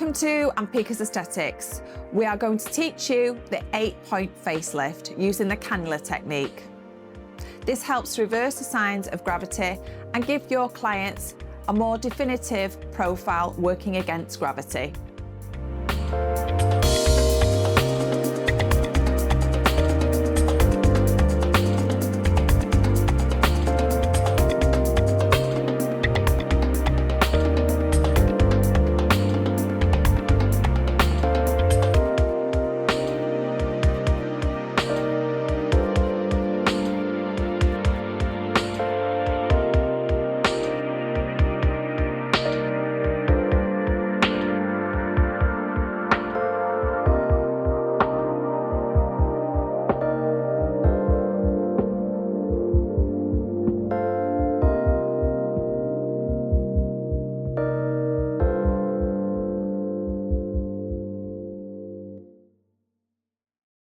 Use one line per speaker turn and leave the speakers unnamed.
Welcome to Ampicus Aesthetics. We are going to teach you the 8-point facelift using the cannula technique. This helps to reverse the signs of gravity and give your clients a more definitive profile working against gravity.